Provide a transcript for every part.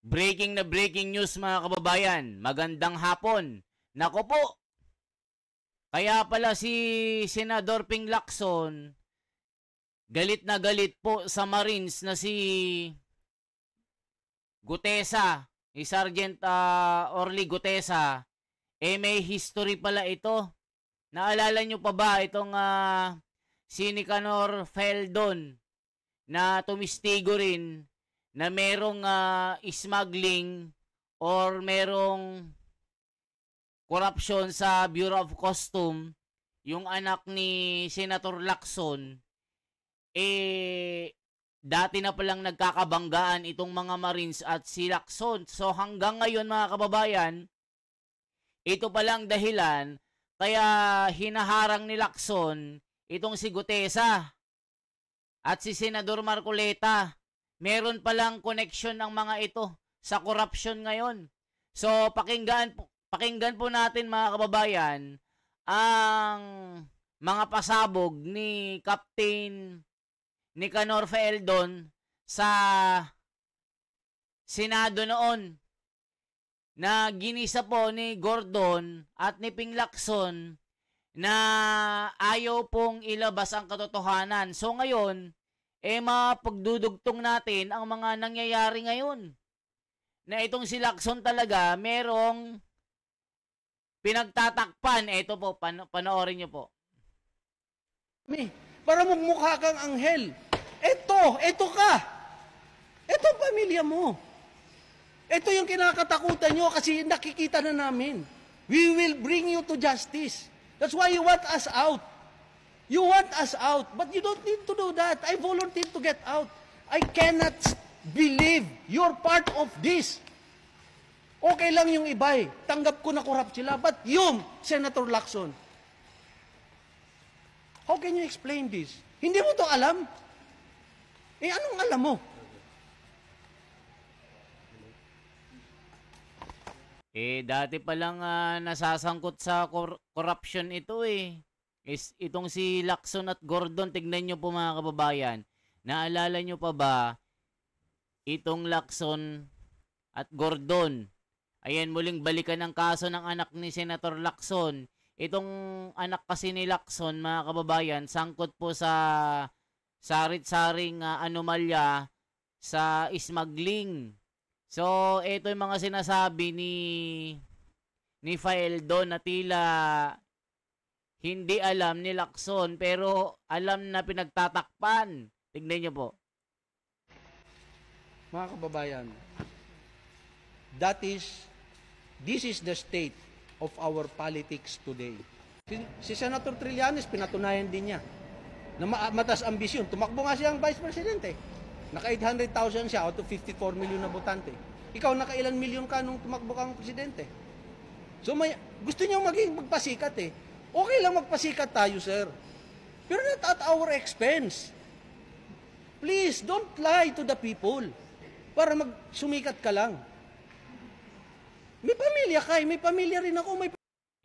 Breaking na breaking news mga kababayan. Magandang hapon. Nako po. Kaya pala si Senador Ping Lacson galit na galit po sa Marines na si Gutesa, si Sergeant Orly Gutesa. May history pala ito. Naalala nyo pa ba itong si Nicanor Feldon na tumistigo rin na merong smuggling or merong corruption sa Bureau of Customs, yung anak ni Senator Lacson, dati na palang nagkakabanggaan itong mga Marines at si Lacson. So hanggang ngayon mga kababayan, ito palang dahilan kaya hinaharang ni Lacson itong si Gutesa at si Senador Marcoleta. Meron palang connection ng mga ito sa corruption ngayon. So, pakinggan po natin mga kababayan ang mga pasabog ni Captain Nicanor Feldon sa Senado noon na ginisa po ni Gordon at ni Ping Lacson na ayaw pong ilabas ang katotohanan. So, ngayon, mapagdudugtong natin ang mga nangyayari ngayon. Na itong si Lacson talaga, merong pinagtatakpan. Ito po, panoorin nyo po. Para magmukha kang anghel. Ito ka. Ito ang pamilya mo. Ito yung kinakatakutan nyo kasi nakikita na namin. We will bring you to justice. That's why you want us out. You want us out, but you don't need to do that. I volunteered to get out. I cannot believe you're part of this. Okay lang yung iba'y. Tanggap ko na corrupt sila. But yung Senator Lacson, how can you explain this? Hindi mo to alam? Anong alam mo? Dati palang nasasangkot sa corruption ito itong si Lacson at Gordon. Tignan nyo po mga kababayan. Naalala nyo pa ba itong Lacson at Gordon? Ayan, muling balikan ang kaso ng anak ni Senator Lacson. Itong anak kasi ni Lacson mga kababayan, sangkot po sa sarit-saring anomalya sa smuggling. So, ito yung mga sinasabi ni Feldon na tila hindi alam ni Lacson, pero alam na pinagtatakpan. Tignan niyo po. Mga kababayan, this is the state of our politics today. Si Senator Trillanes, pinatunayan din niya na matas ambisyon. Tumakbo nga siyang Vice Presidente. Naka 800,000 siya out of 54 million na botante. Ikaw, naka ilan milyon ka nung tumakbo kang Presidente? So, gusto niyo magpasikat Okay lang magpasikat tayo, sir. Pero not at our expense. Please, don't lie to the people para magsumikat ka lang. May pamilya ka, may pamilya rin ako.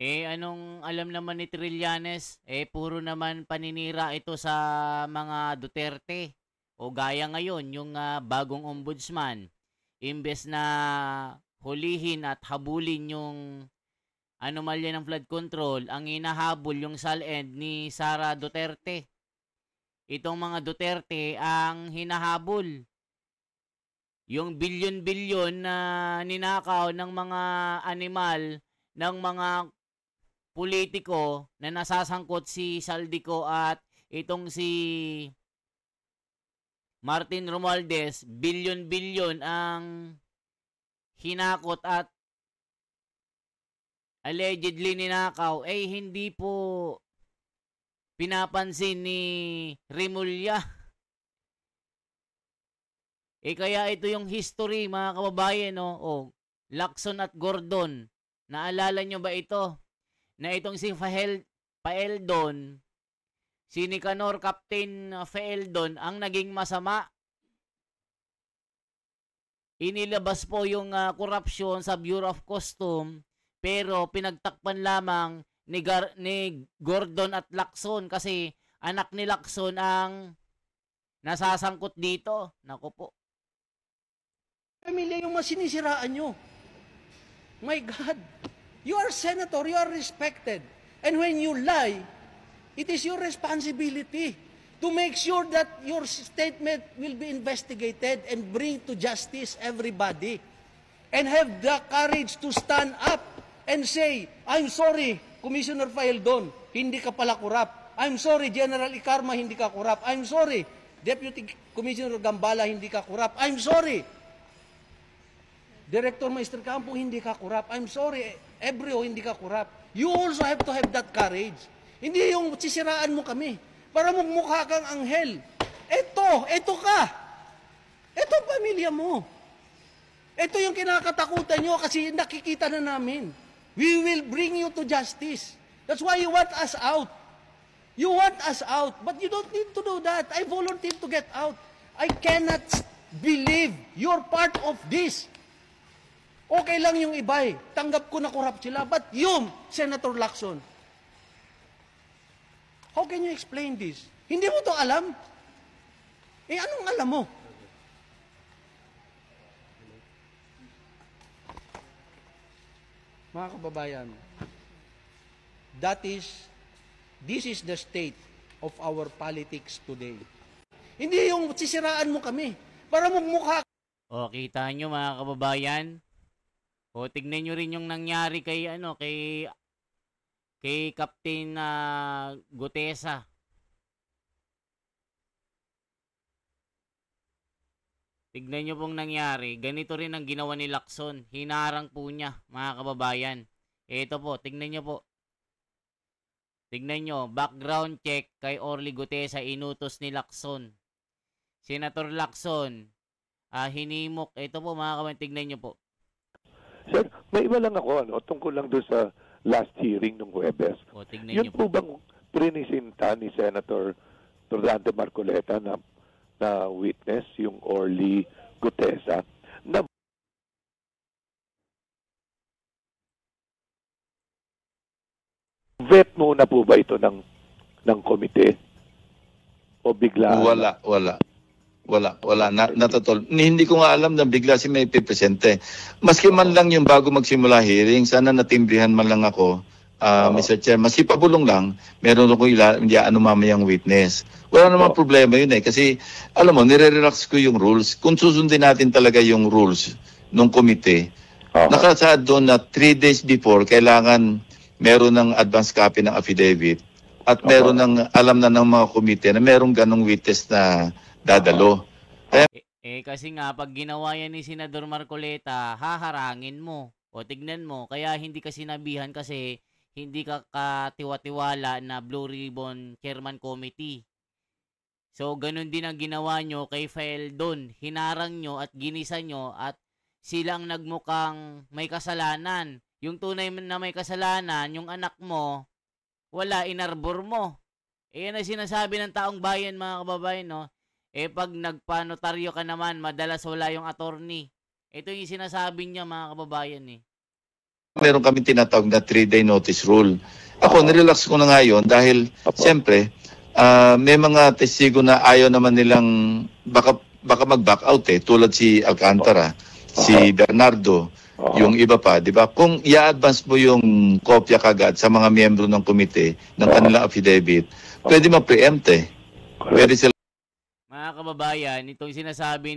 Anong alam naman ni Trillanes? Puro naman paninira ito sa mga Duterte. O gaya ngayon, yung bagong ombudsman. Imbes na hulihin at habulin yung anomalya ng flood control, ang hinahabol yung SALED ni Sara Duterte. Itong mga Duterte ang hinahabol. Yung bilyon-bilyon na ninakaw ng mga animal ng mga politiko na nasasangkot si Saldico at itong si Martin Romualdez, bilyon-bilyon ang hinakot at allegedly ninakaw, hindi po pinapansin ni Remulla. Kaya ito yung history mga kababayan, Lacson at Gordon. Naalala nyo ba ito? Na itong si Feldon, si Nicanor Captain Feldon ang naging masama. Inilabas po yung corruption sa Bureau of Customs, pero pinagtakpan lamang ni Gordon at Lacson kasi anak ni Lacson ang nasasangkot dito. Naku po. Pamilya yung masinisiraan nyo. My God. You are senator, you are respected. And when you lie, it is your responsibility to make sure that your statement will be investigated and bring to justice everybody. And have the courage to stand up and say, I'm sorry, Commissioner Faeldon, hindi ka pala kurap. I'm sorry, General Icarma, hindi ka kurap. I'm sorry, Deputy Commissioner Gambala, hindi ka kurap. I'm sorry, Director Maestro Campo, hindi ka kurap. I'm sorry, Ebreo, hindi ka kurap. You also have to have that courage. Hindi yung sisiraan mo kami para magmukha kang anghel. Ito ka. Ito ang pamilya mo. Ito yung kinakatakutan nyo kasi nakikita na namin. We will bring you to justice. That's why you want us out. You want us out, but you don't need to do that. I volunteered to get out. I cannot believe you're part of this. Okay lang yung iba eh. Tanggap ko na korap sila. But yung, Senator Lacson, how can you explain this? Hindi mo to alam? Eh, anong alam mo? Mga kababayan, this is the state of our politics today. Hindi yung sisiraan mo kami para magmukha. O, kita nyo mga kababayan. O, tignan nyo rin yung nangyari kay Captain Gutesa. Tignan nyo pong nangyari. Ganito rin ang ginawa ni Lacson. Hinarang po niya, mga kababayan. Ito po, tignan nyo po. Tignan nyo, background check kay Orly Gutesa, inutos ni Lacson. Senator Lacson, hinimok. Ito po mga kababayan, tignan nyo po. Sir, may iba lang ako, tungkol lang doon sa last hearing ng Huwebes. O, tignan Yun nyo po bang prinisinta ni Senator Rodante Marcoleta na witness, yung Orly Gutesa, na vet muna po ba ito ng komite? O bigla? Wala. Natatol. Hindi ko nga alam na bigla si may pipresente. Maski man lang yung bago magsimula hearing, sana natimbrihan man lang ako, Mr. Chair. Maski pabulong lang, meron ako mamayang witness. Wala namang problema yun eh. Kasi, alam mo, nire-relax ko yung rules. Kung susundin natin talaga yung rules ng komite, nakasaad doon na 3 days before, kailangan meron ng advance copy ng affidavit at meron ng alam na ng mga komite na merong ganong witness na dadalo. Kasi nga, pag ginawa yan ni Senador Marcoleta, haharangin mo. O tignan mo, kaya hindi ka sinabihan kasi hindi ka katiwa-tiwala na Blue Ribbon Chairman Committee. So, ganun din ang ginawa nyo kay Faeldon. Hinarang nyo at ginisa nyo at silang nagmukhang may kasalanan. Yung tunay na may kasalanan, yung anak mo, wala, inarbor mo. Yan ang sinasabi ng taong bayan, mga kababayan, no? Pag nagpanotaryo ka naman, madalas wala yung attorney. Ito yung sinasabi niya, mga kababayan, eh. Meron kami tinatawag na 3-day notice rule. Ako, nirelax ko na ngayon dahil, siyempre, may mga testigo na ayaw naman nilang baka mag-back out eh. Tulad si Alcantara, si Bernardo, yung iba pa, di ba? Kung i-advance mo yung kopya kagad sa mga miyembro ng komite ng kanilang affidavit, pwede ma-preempt eh. Pwede sila. Mga kababayan, itong sinasabi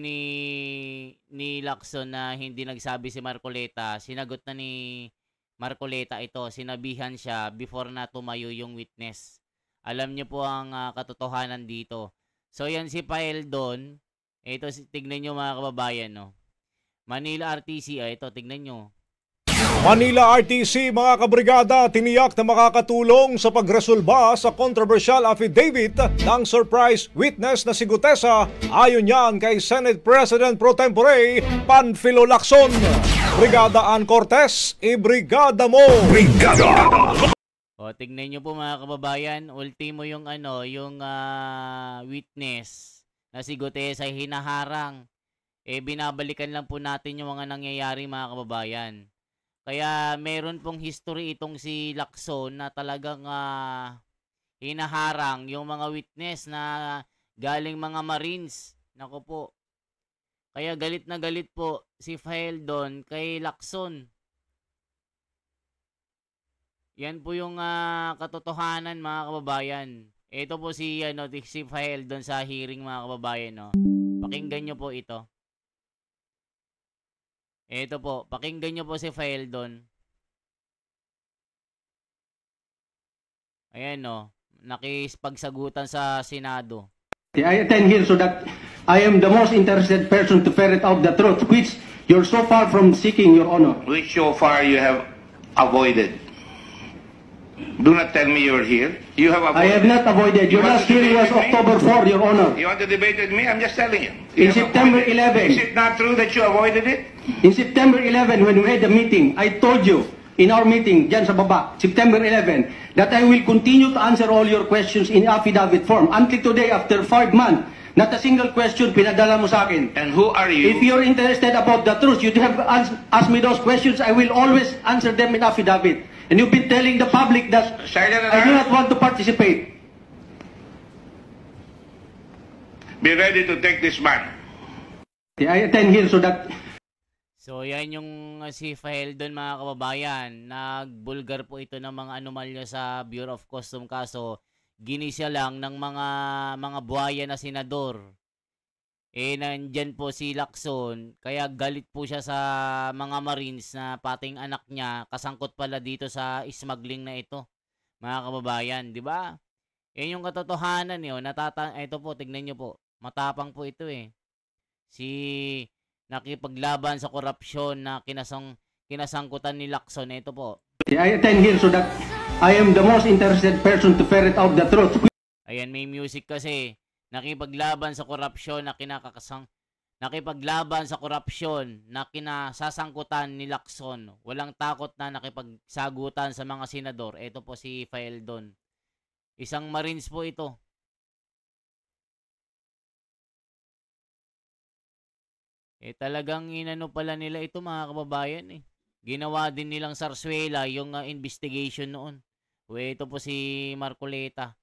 ni Lacson na hindi nagsabi si Marcoleta, sinagot na ni Marcoleta ito, sinabihan siya before na tumayo yung witness. Alam niyo po ang katotohanan dito. So yan si Faeldon, ito tignan niyo mga kababayan, no. Manila RTC, ito tignan niyo. Manila RTC, mga kabrigada, tiniyak na makakatulong sa pagresolba sa controversial affidavit ng surprise witness na si Gutesa. Ayon yan kay Senate President Pro Tempore Panfilo Lacson. Brigada Ann Cortez, ibrigada mo! Brigada! O, tignan nyo po mga kababayan, ultimo yung witness na si Gutesa ay hinaharang. Binabalikan lang po natin yung mga nangyayari mga kababayan. Kaya meron pong history itong si Lacson na talagang hinaharang yung mga witness na galing mga Marines. Naku po. Kaya galit na galit po si Faeldon kay Lacson. Yan po yung katotohanan, mga kababayan. Ito po si Faeldon sa hearing, mga kababayan, no. Pakinggan nyo po ito. Ito po, pakinggan nyo po si Faeldon. Ayan, no. Nakipagsagutan sa Senado. I attend here so that I am the most interested person to ferret out the truth, which you're so far from seeking, Your Honor. Which so far you have avoided. Do not tell me you're here. You have avoided. I have not avoided. Your last hearing was October 4, Your Honor. You want to debate with me? I'm just telling you. In September 11. Is it not true that you avoided it? In September 11, when we had the meeting, I told you in our meeting, dyan sa baba, September 11, that I will continue to answer all your questions in affidavit form. Until today, after 5 months, not a single question pinadala mo sa akin. And who are you? If you're interested about the truth, you have asked me those questions, I will always answer them in affidavit. And you've been telling the public that I do not want to participate. Be ready to take this man. I attend here so that... So yan yung si Faeldon, mga kababayan. Nagbulgar po ito ng mga anomalya sa Bureau of Custom, kaso ginisya lang ng mga buhaya na senador. Nandyan po si Lacson, kaya galit po siya sa mga Marines na pating anak niya kasangkot pala dito sa smuggling na ito, mga kababayan, di ba? Yan yung katotohanan niyo. Ito po, tignan niyo po. Matapang po ito eh. Nakipaglaban sa korupsyon na kinasangkutan ni Lacson. Ito po. I attend here so that I am the most interested person to ferret out the truth. Ayan, may music kasi. Nakipaglaban sa korupsyon na kinasasangkutan ni Lacson. Walang takot na nakipagsagutan sa mga senador. Ito po si Faeldon. Isang Marines po ito. Talagang inano pala nila ito, mga kababayan eh. Ginawa din nilang Sarsuela yung investigation noon. Ito po si Marcoleta.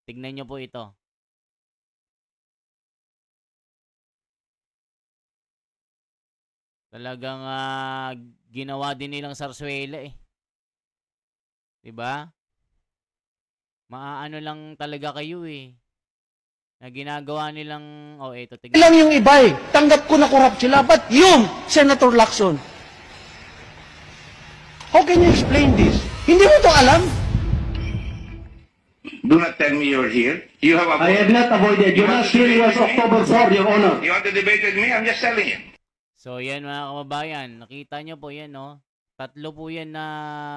Tignan nyo po ito. Talagang ginawa din nilang Sarsuela eh. 'Di ba? Maaano lang talaga kayo eh. Na ginagawa nilang ito tignan. Ilang yung iba eh. Tanggap ko na corrupt sila, but yung Senator Lacson. How can you explain this? Hindi mo to alam? Do not tell me you're here. You have avoided. I have not avoided. Your last hearing was October 4, Your Honor. You want to debate with me? I'm just telling you. So yan, mga kababayan, nakita nyo po yan, no? Tatlo po yan na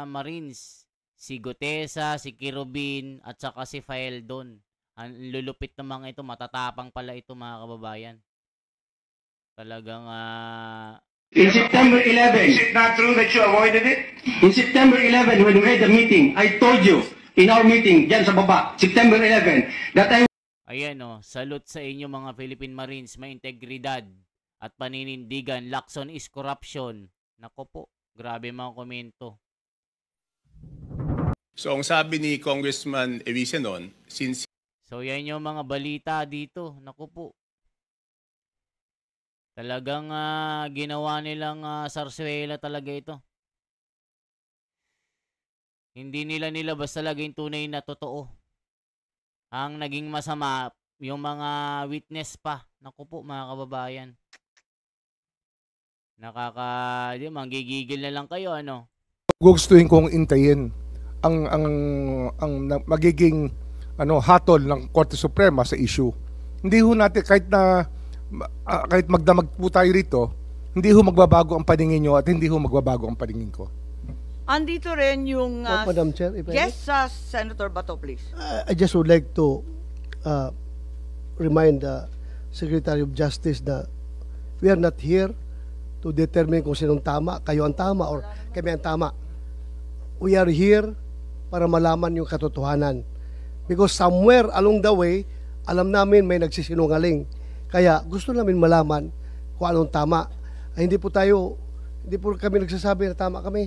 Marines. Si Gutesa, si Kirubin, at saka si Faeldon. Ang lulupit ng mga ito, matatapang pala ito, mga kababayan. Talagang In September 11. Is it not true that you avoided it? In September 11, when we had the meeting, I told you in our meeting, dyan sa baba, September 11, that I... Ayan, no? Salute sa inyo, mga Philippine Marines. May integridad at paninindigan. Lacson is corruption. Nako po, grabe mga komento. So ang sabi ni Congressman Evise noon, since... So yan yung mga balita dito. Nako po. Talagang ginawa nilang Sarsuela talaga ito. Hindi nila nilabas talaga yung tunay na totoo. Ang naging masama, yung mga witness pa. Nako po, mga kababayan. Manggigigil na lang kayo, ano? Gustuhin kong intayin ang magiging hatol ng Korte Suprema sa issue. Hindi ho natin kahit magdamag po tayo rito, hindi ho magbabago ang paningin nyo at hindi ho magbabago ang paningin ko. Andito rin yung Madam Chair, if yes, Senator Bato, please. I just would like to remind the Secretary of Justice that we are not here to determine kung sinong tama, kayo ang tama or kami ang tama. We are here para malaman yung katotohanan. Because somewhere along the way, alam namin may nagsisinungaling. Kaya gusto namin malaman kung anong tama. Hindi po kami nagsasabi na tama kami.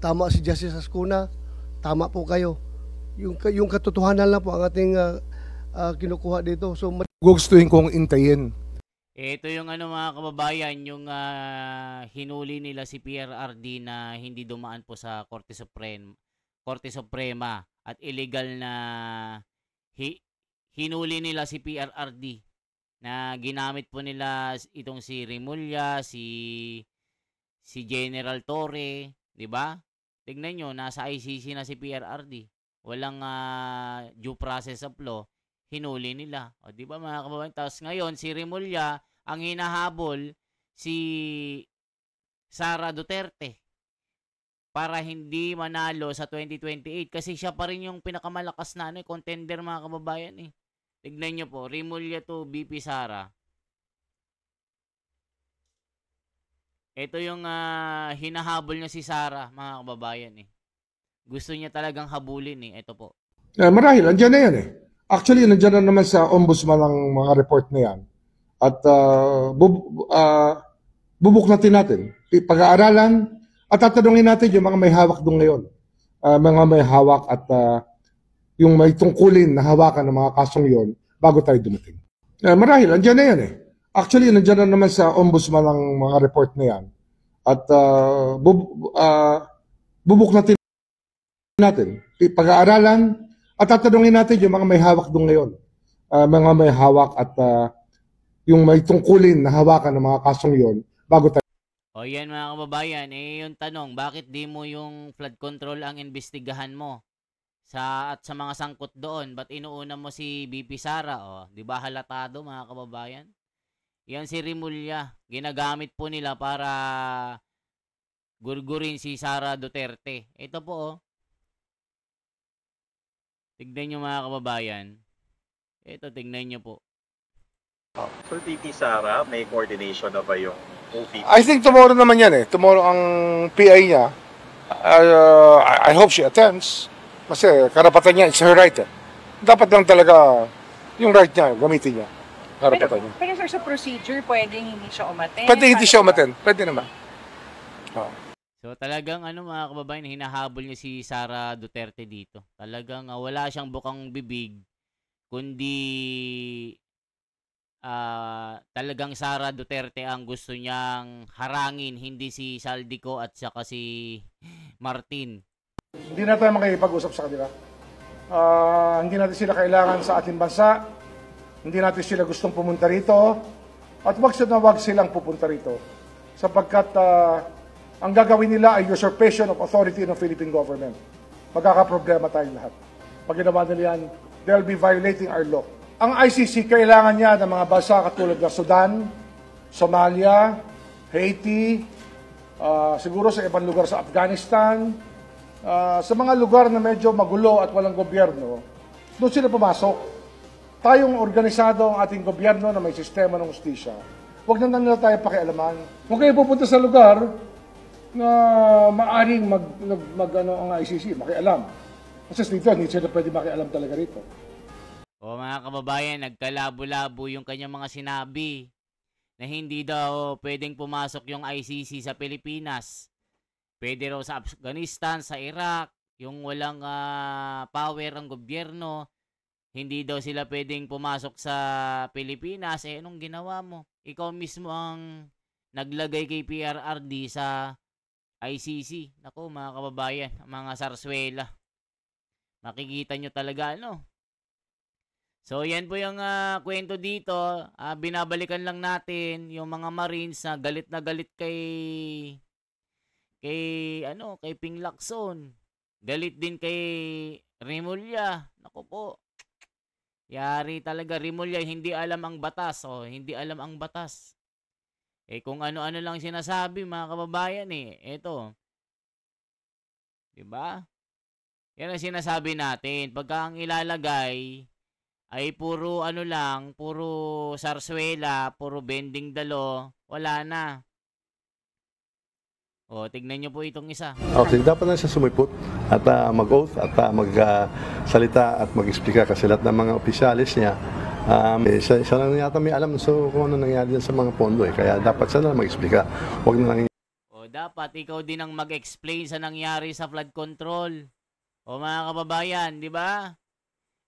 Tama si Justice Ascuna, tama po kayo. Yung katotohanan lang po ang ating kinukuha dito. So gustuhin kong intayin Ito yung ano mga kababayan, yung hinuli nila si PRRD na hindi dumaan po sa Korte Suprema at illegal na hinuli nila si PRRD na ginamit po nila itong si Remulla, si General Torre, 'di ba? Tignan nyo, nasa ICC na si PRRD. Walang due process of law. Hinuli nila. O, di ba mga kababayan? Tapos ngayon, si Remulla, ang hinahabol si Sara Duterte para hindi manalo sa 2028 kasi siya pa rin yung pinakamalakas na contender mga kababayan eh. Tignan nyo po, Remulla to BP Sara. Ito yung hinahabol niya si Sara mga kababayan eh. Gusto niya talagang habulin eh. Ito po. Marahil, andyan na yan eh. Actually, nandiyan na naman sa ombudsman ang mga report na yan. At bubuklatin natin. Pag-aaralan at tatanungin natin yung mga may hawak doon ngayon. Mga may hawak at yung may tungkulin na hawakan ng mga kasong yon bago tayo dumating. Marahil, andyan na yan eh. Actually, nandiyan na naman sa ombudsman ang mga report na yan. At bubuklatin natin. Pag-aaralan at tatanungin natin yung mga may hawak doon ngayon. Mga may hawak at yung may tungkulin na hawakan ng mga kasong yon bago tayo. O yan mga kababayan, yung tanong, bakit di mo yung flood control ang investigahan mo? At sa mga sangkot doon, ba't inuuna mo si BP Sara? O, di ba halatado mga kababayan? Yan si Remulla, ginagamit po nila para gurgurin si Sara Duterte. Ito po tignan nyo mga kababayan. Ito, tignan nyo po. So, VP Sara, may coordination na ba yung OVP? I think tomorrow naman yan eh. Tomorrow ang PI niya. I hope she attends. Kasi karapatan niya, it's her right eh. Dapat lang talaga yung right niya, gamitin niya. Karapatan niya. Pero sir, sa procedure, pwedeng hindi siya umaten? Pwede hindi siya umaten. Pwede naman. So talagang mga kababayan, hinahabol niya si Sara Duterte dito. Talagang wala siyang bukang bibig, kundi talagang Sara Duterte ang gusto niyang harangin, hindi si Saldico at saka si Martin. Hindi na tayo makikipag-usap sa kanila. Hindi natin sila kailangan sa ating bansa. Hindi natin sila gustong pumunta rito. At wag silang pupunta rito. Sapagkat ang gagawin nila ay usurpation of authority ng Philippine government. Magkakaproblema tayong lahat. Pag ginawa nila yan, they'll be violating our law. Ang ICC kailangan niya ng mga bansa katulad ng Sudan, Somalia, Haiti, siguro sa ibang lugar sa Afghanistan, sa mga lugar na medyo magulo at walang gobyerno, doon sila pumasok. Tayong organisado ang ating gobyerno na may sistema ng hustisya. Huwag na nila tayo pakialaman. Huwag kayo pupunta sa lugar na maaring ang ICC, makialam. Kasi dito, hindi sila pwede makialam talaga rito. O mga kababayan, nagkalabo-labo yung kanyang mga sinabi na hindi daw pwedeng pumasok yung ICC sa Pilipinas. Pwede raw sa Afghanistan, sa Iraq, yung walang power ang gobyerno. Hindi daw sila pwedeng pumasok sa Pilipinas. Anong ginawa mo? Ikaw mismo ang naglagay kay PRRD sa ICC. Naku mga kababayan, mga sarswela. Makikita nyo talaga So yan po yung kwento dito. Binabalikan lang natin yung mga Marines na galit kay Ping Lacson. Galit din kay Remulla. Naku po. Yari talaga, Remulla hindi alam ang batas. Hindi alam ang batas. Kung ano-ano lang sinasabi mga kababayan Ito. 'Di ba? Yan ang sinasabi natin. Pagka ang ilalagay ay puro puro sarswela, puro bending dalo, wala na. Tignan nyo po itong isa. Okay, dapat na siya sumipot at mag-oath at magsalita at mag-explika kasi lahat ng mga opisyalis niya, siya lang yata may alam kung ano nangyari dyan sa mga pondo Kaya dapat siya na mag-explika. Huwag na lang. Dapat ikaw din ang mag-explain sa nangyari sa flood control. Mga kababayan, di ba?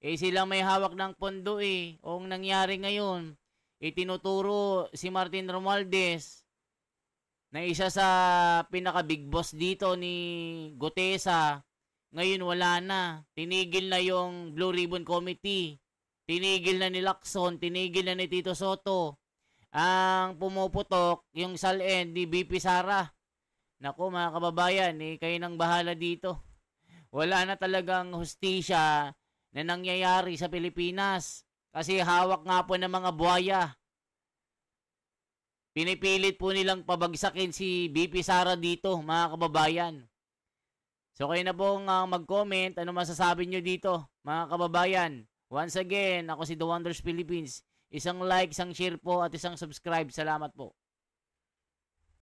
Silang may hawak ng pondo O ang nangyari ngayon, itinuturo si Martin Romualdez na isa sa pinaka-big boss dito ni Gutesa. Ngayon wala na. Tinigil na yung Blue Ribbon Committee. Tinigil na ni Lacson. Tinigil na ni Tito Soto. Ang pumuputok yung SALN ni BP Sara. Naku mga kababayan, kayo nang bahala dito. Wala na talagang hustisya na nangyayari sa Pilipinas. Kasi hawak nga po ng mga buhaya. Pinipilit po nilang pabagsakin si BP Sara dito, mga kababayan. So kayo na pong mag-comment, ano masasabi nyo dito, mga kababayan. Once again, ako si The Wonders Philippines. Isang like, isang share po at isang subscribe. Salamat po.